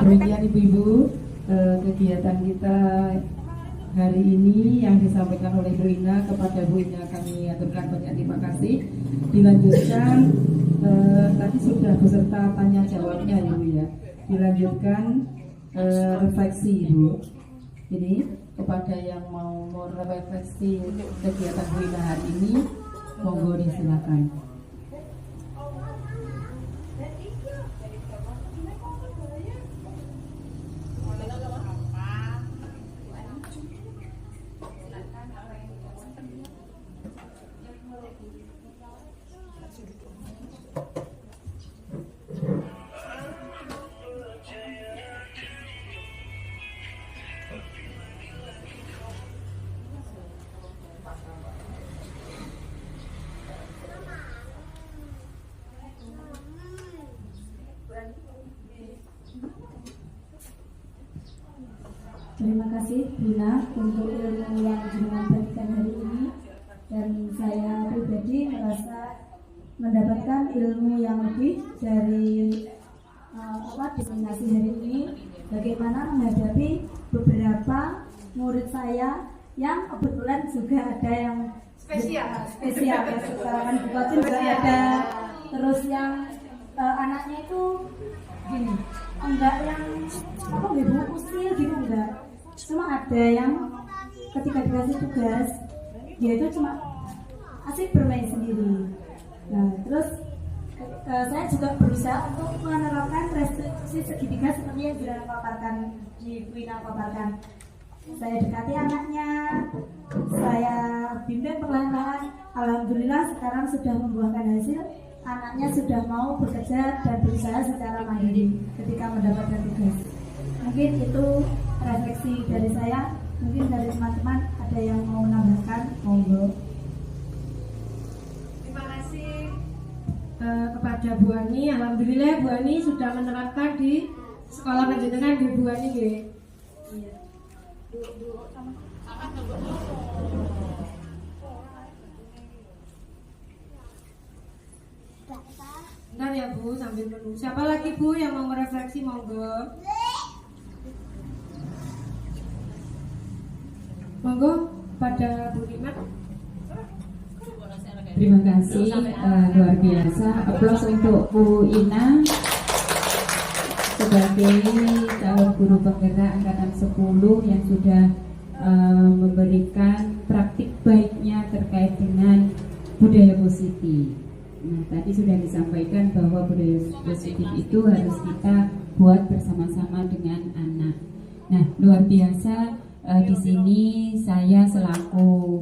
Demikian ibu-ibu kegiatan kita hari ini yang disampaikan oleh Bu Ina. Kepada Bu Ina kami aturkan banyak terima kasih. Dilanjutkan tadi sudah beserta tanya jawabnya Ibu ya. Dilanjutkan refleksi Ibu. Jadi kepada yang mau refleksi kegiatan Bu Ina hari ini, monggo silakan. Terima kasih Bina untuk ilmu yang jenengan berikan hari ini, dan saya pribadi merasa mendapatkan ilmu yang lebih dari diseminasi hari ini, bagaimana menghadapi beberapa murid saya yang kebetulan juga ada yang spesial ya, kalangan bukatin juga ada, terus yang anaknya itu gini, enggak yang apa ibu usil gitu, enggak, cuma ada yang ketika dikasih tugas dia itu cuma asik bermain sendiri. Nah terus saya juga berusaha untuk menerapkan restriksi segitiga seperti yang sudah paparkan di Wina paparkan. Saya dekati anaknya, saya bimbing perlahan-lahan. Alhamdulillah sekarang sudah membuahkan hasil. Anaknya sudah mau bekerja dan berusaha secara mandiri ketika mendapatkan tugas. Mungkin itu refleksi dari saya. Mungkin dari teman-teman ada yang mau menambahkan, monggo. Terima kasih kepada Bu Ani. Alhamdulillah Bu Ani sudah menerapkan di sekolah pendidikan di Bu Ani. Iya. Bentar ya Bu, sambil menunggu. Siapa lagi Bu yang mau merefleksi, monggo. Monggo pada Bu Rima. Terima kasih, luar biasa. Aplaus untuk Bu Ina sebagai calon guru penggerak angkatan 10 yang sudah memberikan praktik baiknya terkait dengan budaya positif. Nah, tadi sudah disampaikan bahwa budaya positif itu harus kita buat bersama-sama dengan anak. Nah, luar biasa. Di sini saya selaku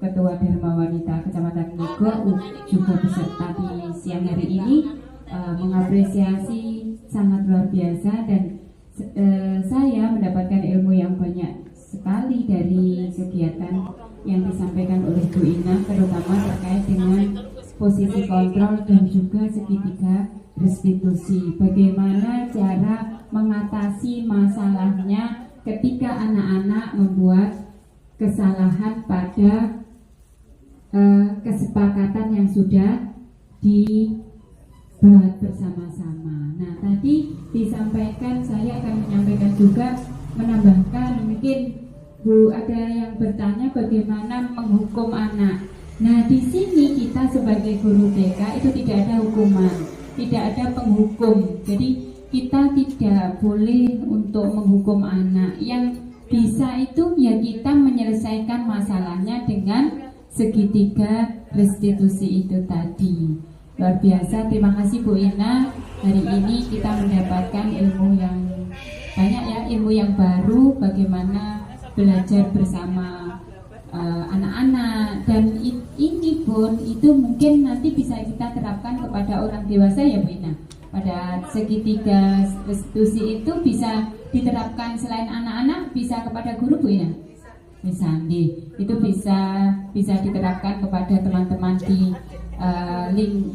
Ketua Dharma Wanita Kecamatan Ngego juga beserta di siang hari ini mengapresiasi sangat luar biasa, dan saya mendapatkan ilmu yang banyak sekali dari kegiatan yang disampaikan oleh Bu Ina, terutama terkait dengan posisi kontrol dan juga segitiga restitusi. Bagaimana cara mengatasi masalahnya ketika anak-anak membuat kesalahan pada kesepakatan yang sudah dibuat bersama-sama. Nah, tadi disampaikan, saya akan menyampaikan juga, menambahkan, mungkin Bu ada yang bertanya bagaimana menghukum anak. Nah, di sini kita sebagai guru TK itu tidak ada hukuman, tidak ada penghukum. Jadi kita tidak boleh untuk menghukum anak. Yang bisa itu ya kita menyelesaikan masalahnya dengan segitiga restitusi itu tadi. Luar biasa, terima kasih Bu Ina. Hari ini kita mendapatkan ilmu yang banyak ya, ilmu yang baru, bagaimana belajar bersama anak-anak. Dan ini pun itu mungkin nanti bisa kita terapkan kepada orang dewasa ya Bu Ina. Pada segitiga restitusi itu bisa diterapkan selain anak-anak, bisa kepada guru Bu Ina. Bisa, itu bisa diterapkan kepada teman-teman di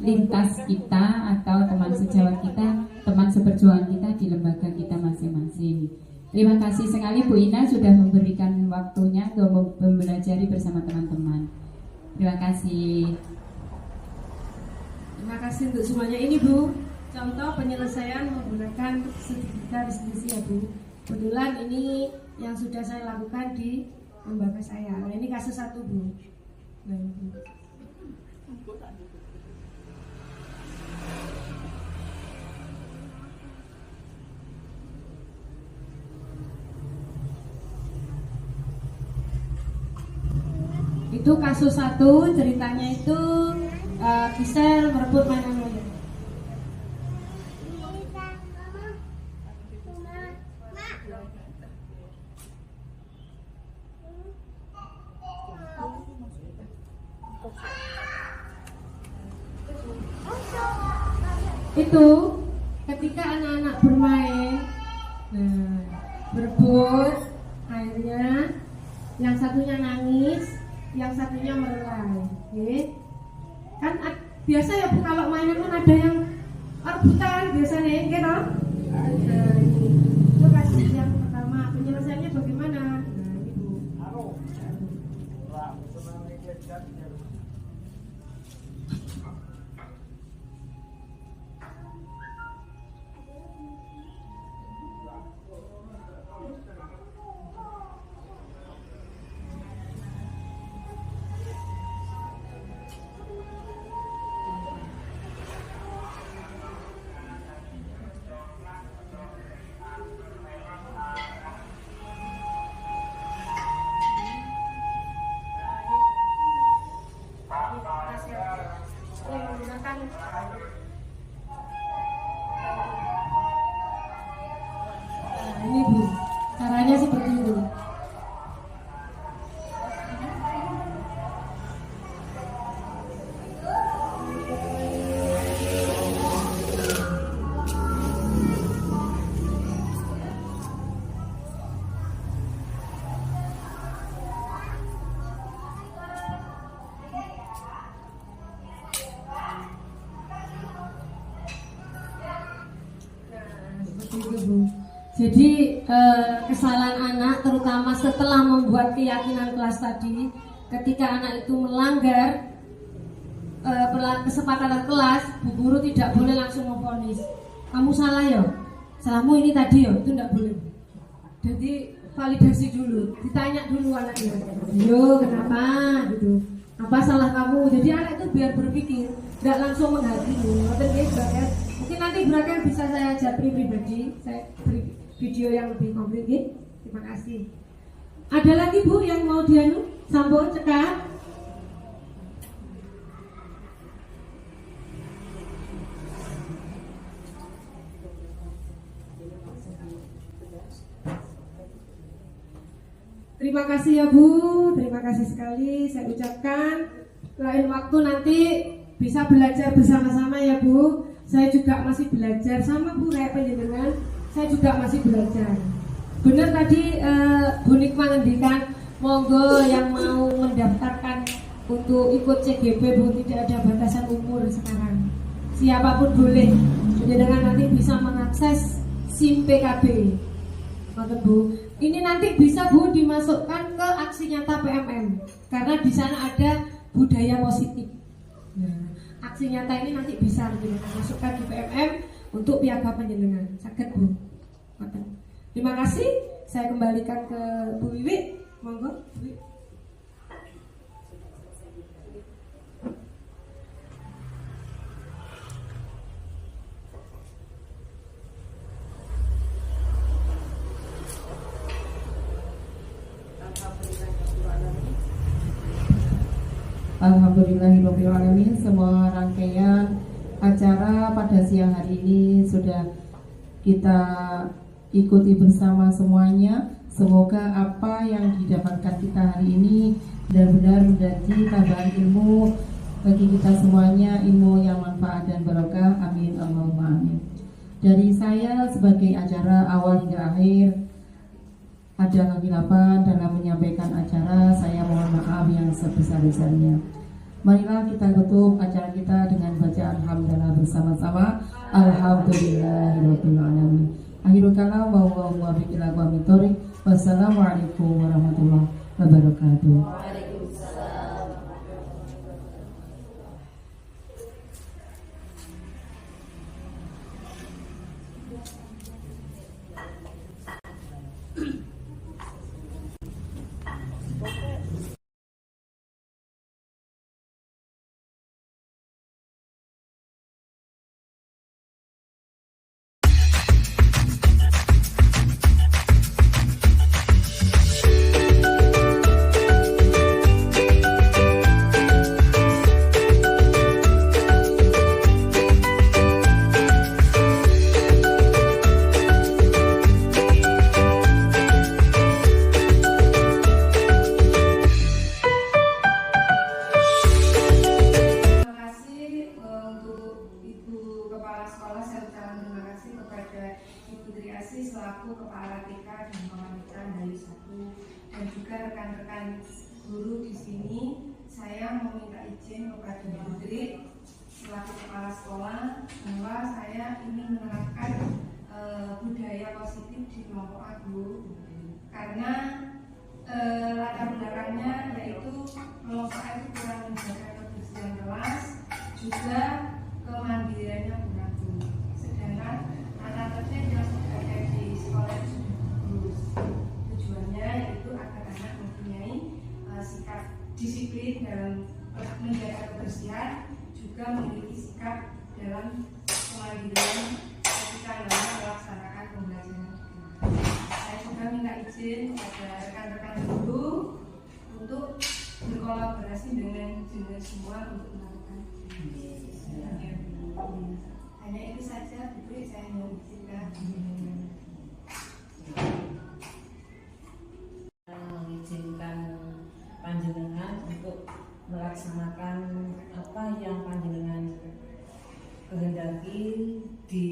lintas kita atau teman sejawat kita, teman seperjuangan kita di lembaga kita masing-masing. Terima kasih sekali Bu Ina sudah memberikan waktunya untuk membelajari bersama teman-teman. Terima kasih. Terima kasih untuk semuanya. Ini Bu, contoh penyelesaian menggunakan segitiga restitusi ya Bu. Kebetulan ini yang sudah saya lakukan di lembaga saya. Nah ini kasus 1 Bu. Nah, Bu. Itu kasus 1, ceritanya itu Gisel merebut mainan mobil. Itu ketika anak-anak bermain, berebut, akhirnya yang satunya nangis, yang satunya merelai. Okay. Kan biasa ya Bu, kalau mainan kan ada yang rebutan biasanya, gitu. Itu kasus yang pertama. Penyelesaiannya bagaimana? Nah, ini Bu. Ini Bu, caranya seperti itu. Jadi kesalahan anak terutama setelah membuat keyakinan kelas tadi, ketika anak itu melanggar kesepakatan kelas, bu guru tidak boleh langsung memvonis kamu salah ya, salahmu ini tadi ya, itu tidak boleh. Jadi validasi dulu, ditanya dulu anaknya, yo kenapa gitu, apa salah kamu. Jadi anak itu biar berpikir, tidak langsung menghakimi. Mungkin nanti berakhir bisa saya japri pribadi, saya beri video yang lebih komplit. Terima kasih. Ada lagi Bu yang mau dianu sambung cekak? Terima kasih ya Bu, terima kasih sekali saya ucapkan. Lain waktu nanti bisa belajar bersama-sama ya Bu. Saya juga masih belajar sama Bu kayak penjenengan. Saya juga masih belajar. Benar tadi Bu Nikma ngendikan, monggo yang mau mendaftarkan untuk ikut CGP Bu, tidak ada batasan umur sekarang. Siapapun boleh. Penjenengan nanti bisa mengakses SIM PKB. Maksud Bu, ini nanti bisa Bu dimasukkan ke aksi nyata PMM karena di sana ada budaya positif. Nah, aksi nyata ini nanti bisa dimasukkan di PMM untuk piagam penjenengan. Sakit Bu. Terima kasih. Saya kembalikan ke Bu Wiwi. Monggo Bu Wiwi. Alhamdulillahirrahmanirrahim. Semua rangkaian acara pada siang hari ini sudah kita ikuti bersama semuanya. Semoga apa yang didapatkan kita hari ini benar-benar menjadi tambahan ilmu bagi kita semuanya, ilmu yang manfaat dan barokah. Amin Allahumma amin. Dari saya sebagai acara awal hingga akhir ada kehilafan dalam menyampaikan acara, saya mohon maaf yang sebesar-besarnya. Marilah kita tutup acara kita dengan bacaan hamdalah bersama-sama. Alhamdulillahirabbil alamin. Akhirul kalam wa huwa muwaffiq ila aqwamit thoriq. Wassalamualaikum warahmatullahi wabarakatuh. selaku Kepala TK dan Wanita dari 1 dan juga rekan-rekan guru di sini. Saya meminta izin kepada Ibu Tri selaku Kepala Sekolah bahwa saya ingin menerapkan budaya positif di kelompok aku, karena latar belakangnya yaitu kelompok aku kurang menjaga kebersihan kelas, juga kemandiriannya kurang tinggi, sedangkan anak tertib yang ada di sekolah itu sudah bagus. Tujuannya yaitu agar anak mempunyai sikap disiplin dalam menjaga kebersihan, juga memiliki sikap dalam kemandirian ketika dalam melaksanakan pembelajaran. Saya juga minta izin kepada rekan-rekan guru untuk berkolaborasi dengan semua untuk melakukan hanya itu saja. Bu, saya mau izinkan mengizinkan panjenengan untuk melaksanakan apa yang panjenengan kehendaki di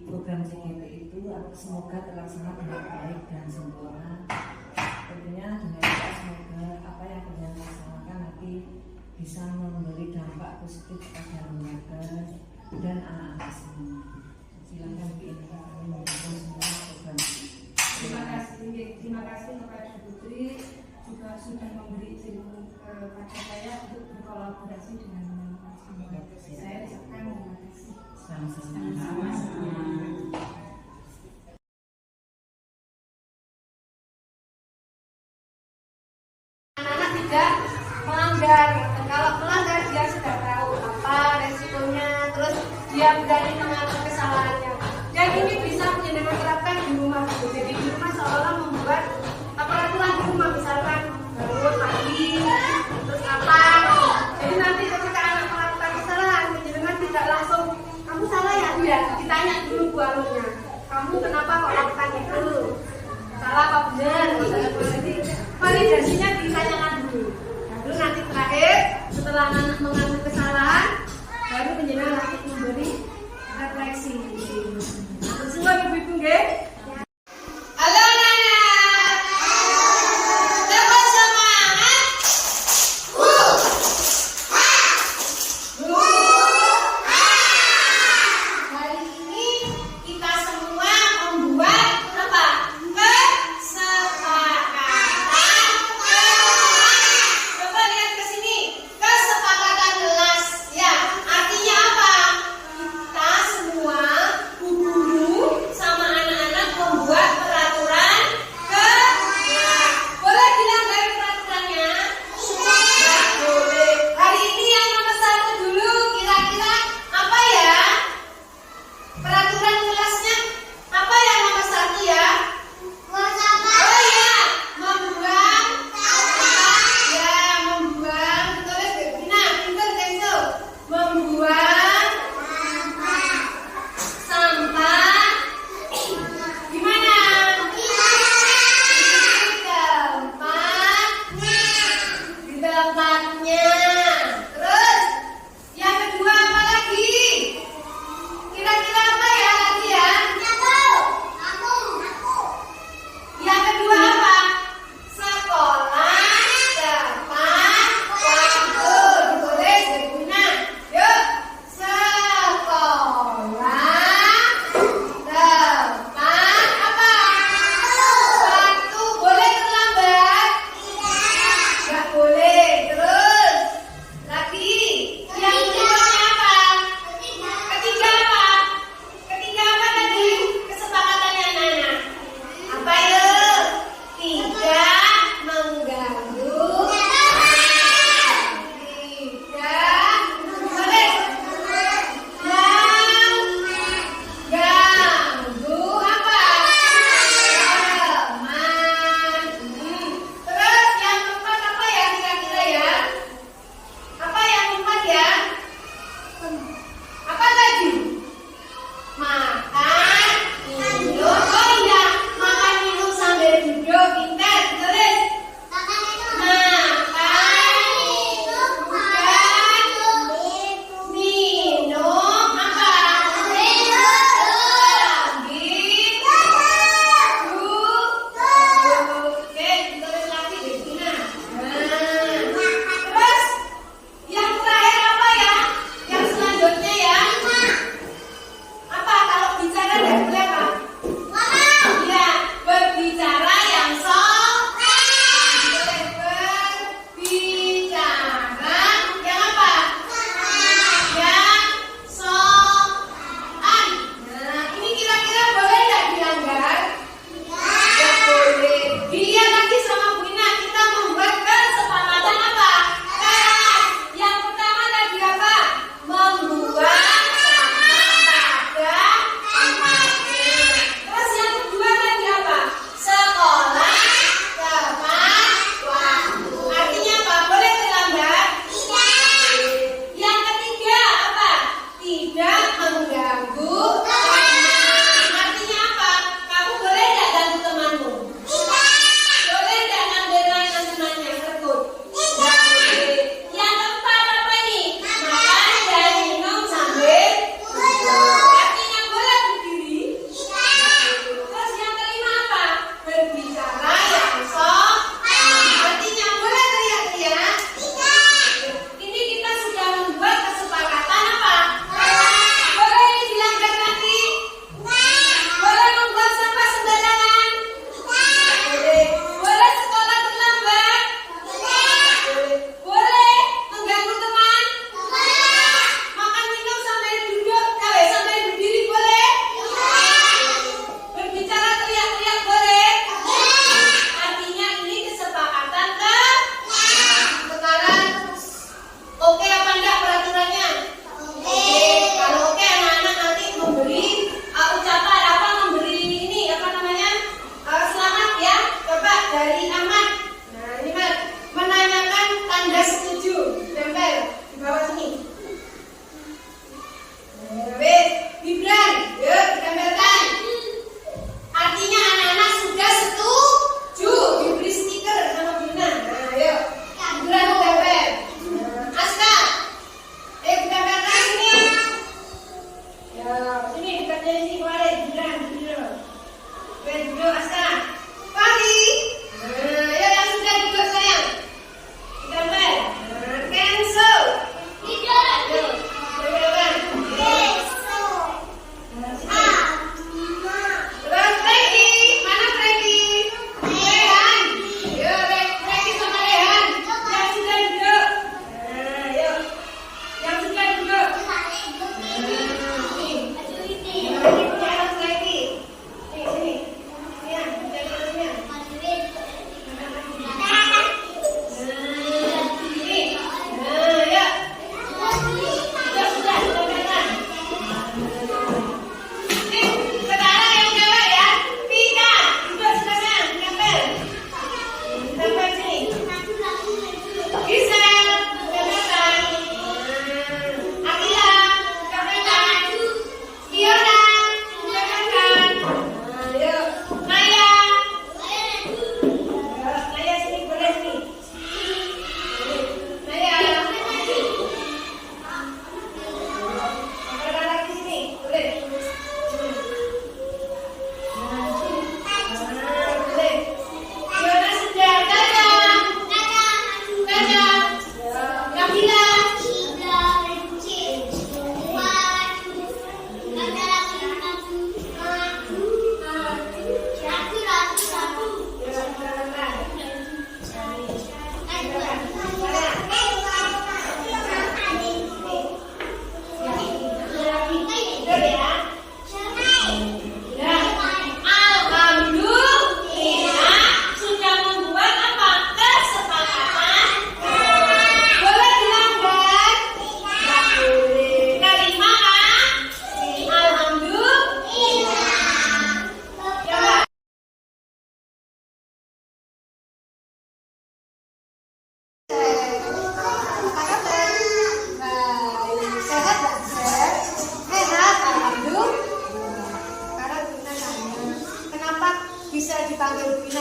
program CGP itu, semoga terlaksana dengan baik dan sempurna. Tentunya dengan doa semoga apa yang panjenengan laksanakan nanti bisa memberi dampak positif pada lembaga dan anak-anak semua. Silakan Bu Indra, kami mendukung semua program ini. Terima kasih kepada Putri juga sudah memberi izin kepada saya untuk berkolaborasi dengan teman-teman. Saya ucapkan terima kasih. Sama-sama. Anak-anak tidak melanggar. Kalau melanggar dia sudah tahu apa resikonya, terus dia berani mengaku kesalahannya. Dan ini bisa menjadi terapkan di rumah. Jadi di rumah seolah membuat peraturan di rumah, misalkan bangun pagi, terus apa. Jadi nanti ketika anak melakukan kesalahan, penjenengan tidak langsung kamu salah ya, tidak. Ditanya dulu bu anunya, kamu kenapa kok lakukan itu? Salah apa benar? Jadi validasinya ditanyakan dulu. Lalu nanti terakhir setelah anak mengaku kesalahan, baru penjenengan nanti memberi refleksi. Semua ibu-ibu nggih? Halo anak-anak. Tetap semangat. Hari ini kita semua membuat apa? Kesepakatan kelas. Coba lihat ke sini. Kesepakatan kelas. Ya, artinya apa? Kita semua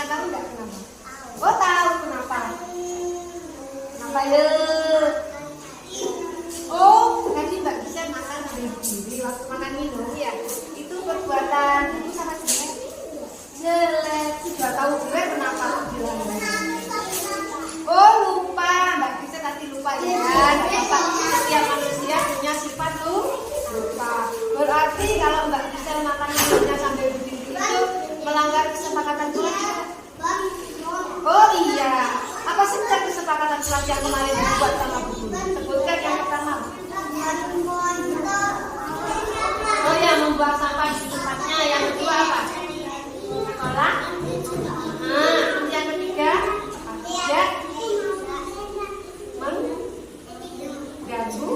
tahu nggak kenapa? Oh tahu kenapa? Kenapa ya? Oh, tadi Mbak bisa makan sambil berdiri waktu makan minum ya. Itu perbuatan itu sangat jelek. Jelek. Sudah tahu jelek kenapa bilang oh lupa, Mbak bisa tadi lupa ya. Apa setiap manusia punya sifat lupa. Berarti kalau Mbak bisa makan minumnya sambil berdiri itu melanggar kesepakatan keluarga. Oh iya, apa saja kesepakatan keluarga yang kemarin dibuat sama Bu Guru? Sebutkan yang pertama. Oh ya, membuang sampah di tempatnya. Yang kedua apa? Sekolah. Nah, yang ketiga tidak mengganggu.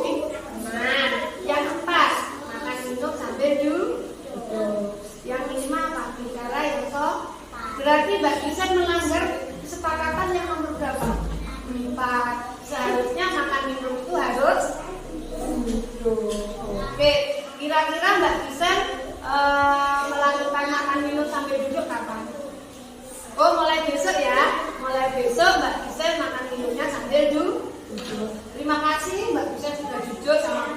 Nah, yang keempat makan minum sambil duduk. Yang kelima apa? Bicara yang berarti Mbak bisa melanggar kesepakatan yang nomor berapa? 4. Seharusnya makan minum itu harus duduk. Oke, kira-kira Mbak bisa melakukan makan minum sambil duduk kapan? Oh, mulai besok ya. Mulai besok Mbak bisa makan minumnya sambil duduk. Terima kasih Mbak bisa sudah jujur sama